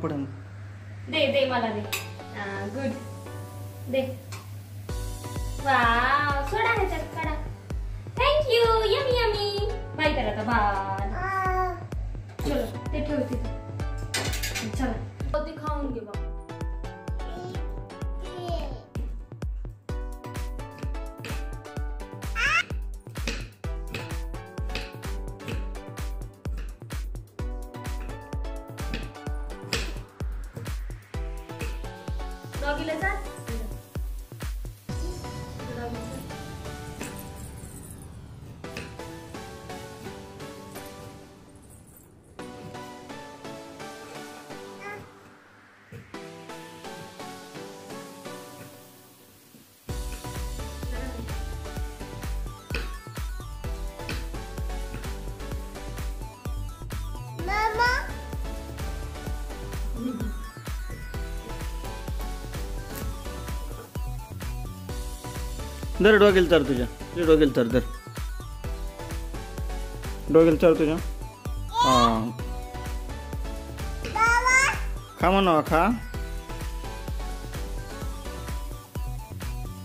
पडन. दे दे मला दे. गुड. दे. वाव, सोडा ह्याच्यात काढा. थँक्यू. Yummy yummy. बाय करा आता. बाय. चलो ते ठेव तिथे. चला ते खाऊन घे बाबा. डॉगीला जा. दर डॉगेल चार तुझ्या. डॉगेल चार दर. डॉगेल चार तुझ्या. हा खा म्हणा.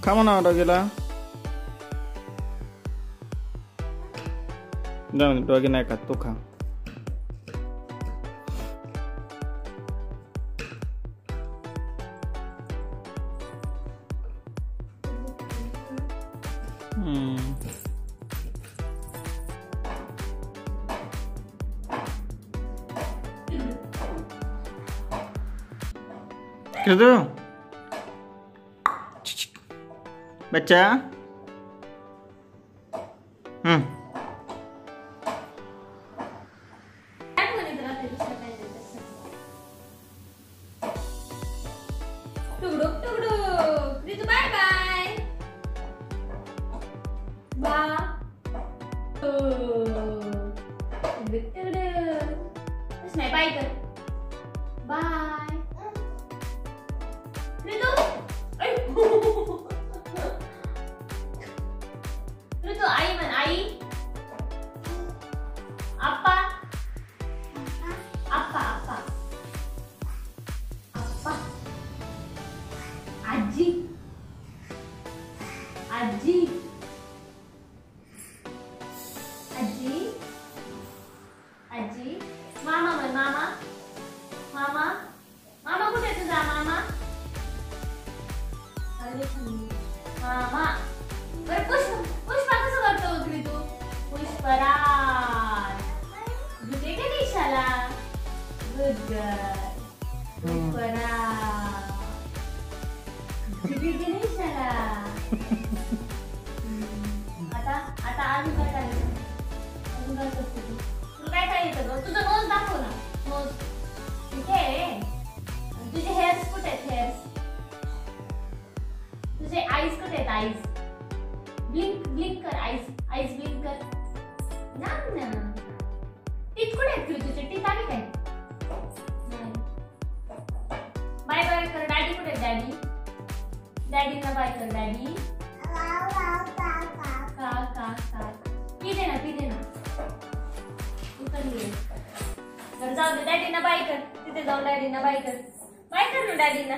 खा म्हणा डॉगेला. डॉगी नाही खात, तू खा. कृतु बच्चा. टुकडुक टुकडुक. कृतु बाय बाय. बाय. नाही बाय कर. बाय. कृतु कृतु आई म्हण. आई. आप्पा. आप्पा आप्पा आप्पा. आजी. आजी. आजी. आजी. मामा म्हण. मामा. मामा. मामा कुठे आहे तुझा मामा. मामा. बरं पुष्पा कसं करतो कृतु. पुष्पराज. गुड गणेशाला. Good girl. पुष्पराज. गुड गणेशाला. आता आता अजून काय करायचं. अजून काय करतो तू. तुला काय काय येतं ग. तुझं नोज दाखव ना. नोज इथे आहे. तुझे हेअर्स कुठे आहेत. हेअर्स. तुझे आईज कुठे आहेत. आईज. ब्लिंक ब्लिंक कर. आईज आईज ब्लिंक कर. ना टीथ कुठे आहेत. तुझे टीथ आली काय. बाय बाय कर. डॅडी कुठे आहेत. डॅडी. डॅडीना बाय कर. डॅडी. का का का. पी दे ना. पी दे ना. जाऊ दे. डॅडीना बाय कर. तिथे जाऊन डॅडीना बाय कर. बाय कर ना डॅडीना.